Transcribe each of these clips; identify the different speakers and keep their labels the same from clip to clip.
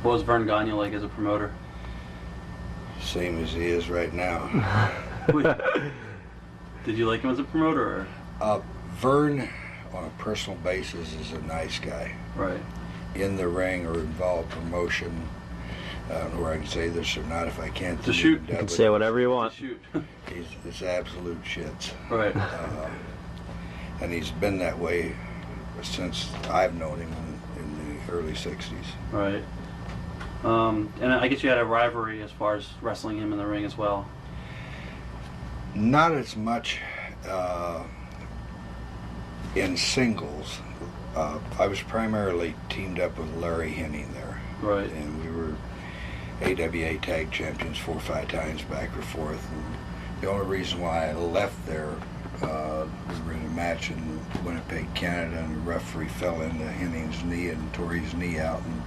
Speaker 1: What was Verne Gagne like as a promoter?
Speaker 2: Same as he is right now.
Speaker 1: Did you like him as a promoter? Or?
Speaker 2: Verne, on a personal basis, is a nice guy.
Speaker 1: Right.
Speaker 2: In the ring or involved promotion, I don't know where I can say this or not. If I can't,
Speaker 1: To shoot.
Speaker 3: You can say whatever you want.
Speaker 1: To shoot.
Speaker 2: It's absolute shits.
Speaker 1: Right.
Speaker 2: And he's been that way since I've known him in the early 60s.
Speaker 1: Right. And I guess you had a rivalry as far as wrestling him in the ring as well.
Speaker 2: Not as much in singles. I was primarily teamed up with Larry Henning there.
Speaker 1: Right.
Speaker 2: And we were AWA tag champions 4 or 5 times back and forth. And the only reason why I left there, we were in a match in Winnipeg, Canada, and the referee fell into Henning's knee and tore his knee out. And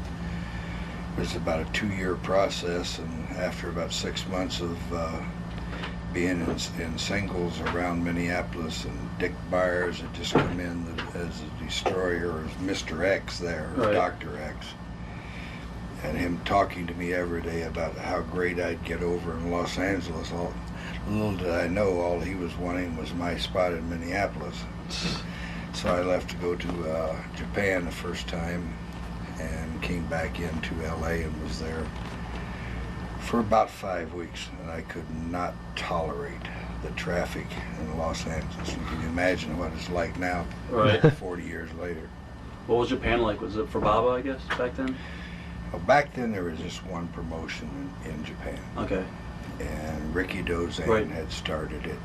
Speaker 2: it was about a 2-year process, and after about 6 months of being in singles around Minneapolis, and Dick Byers had just come in as a destroyer, as Mr. X there, or
Speaker 1: right.
Speaker 2: Dr. X, and him talking to me every day about how great I'd get over in Los Angeles. Little did I know, all he was wanting was my spot in Minneapolis. So I left to go to Japan the first time, and came back into LA and was there for about 5 weeks, and I could not tolerate the traffic in Los Angeles. You can imagine what it's like now,
Speaker 1: right.
Speaker 2: 40 years later.
Speaker 1: What was Japan like? Was it for Baba, I guess, back then?
Speaker 2: Well, back then there was just one promotion in Japan.
Speaker 1: Okay.
Speaker 2: And Ricky Dozan
Speaker 1: right.
Speaker 2: had started it.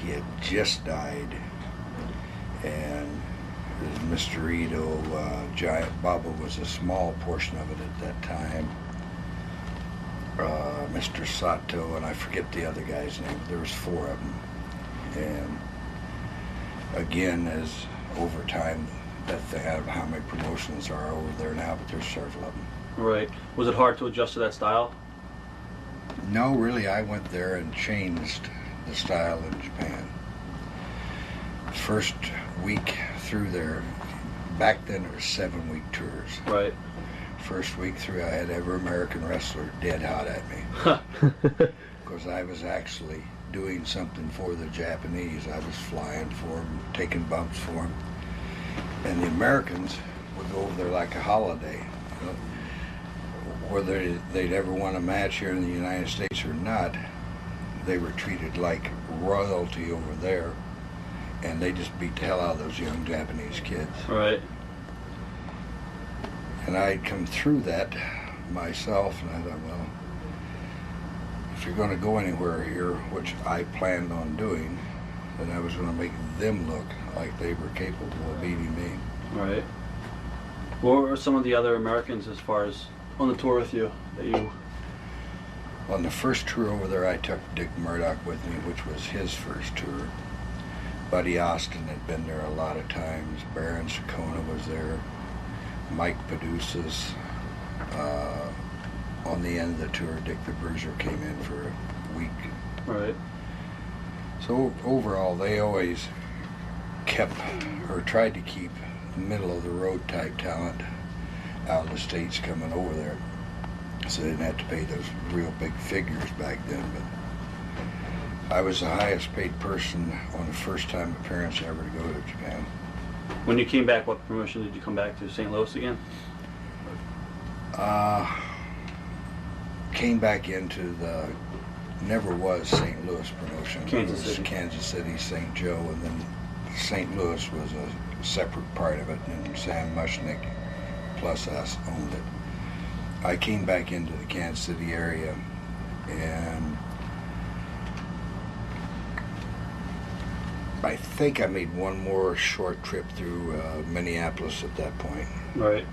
Speaker 2: He had just died, and Mr. Ito, Giant Baba was a small portion of it at that time. Mr. Sato, and I forget the other guy's name. There was 4 of them. And again, as over time, that they have how many promotions are over there now, but there's several of them.
Speaker 1: Right. Was it hard to adjust to that style?
Speaker 2: No, really, I went there and changed the style in Japan. First week through there, back then it was 7-week tours.
Speaker 1: Right.
Speaker 2: First week through, I had every American wrestler dead hot at me. Because I was actually doing something for the Japanese. I was flying for them, taking bumps for them. And the Americans would go over there like a holiday. You know, whether they'd ever won a match here in the United States or not, they were treated like royalty over there. And they just beat the hell out of those young Japanese kids.
Speaker 1: Right.
Speaker 2: And I'd come through that myself, and I thought, well, if you're going to go anywhere here, which I planned on doing, then I was going to make them look like they were capable of beating me.
Speaker 1: Right. What were some of the other Americans as far as on the tour with you that you...
Speaker 2: On the first tour over there, I took Dick Murdoch with me, which was his first tour. Buddy Austin had been there a lot of times. Baron Sakona was there. Mike Paducas. On the end of the tour, Dick the Bruiser came in for a week.
Speaker 1: Right.
Speaker 2: So overall, they always kept, or tried to keep, middle of the road type talent out of the States coming over there. So they didn't have to pay those real big figures back then. But I was the highest paid person on the first time appearance ever to go to Japan.
Speaker 1: When you came back, what promotion did you come back to? St. Louis again?
Speaker 2: Came back into the, never was St. Louis promotion.
Speaker 1: Kansas
Speaker 2: it was
Speaker 1: City.
Speaker 2: Kansas City, St. Joe, and then St. Louis was a separate part of it, and Sam Mushnick plus us owned it. I came back into the Kansas City area, and I think I made one more short trip through Minneapolis at that point.
Speaker 1: Right.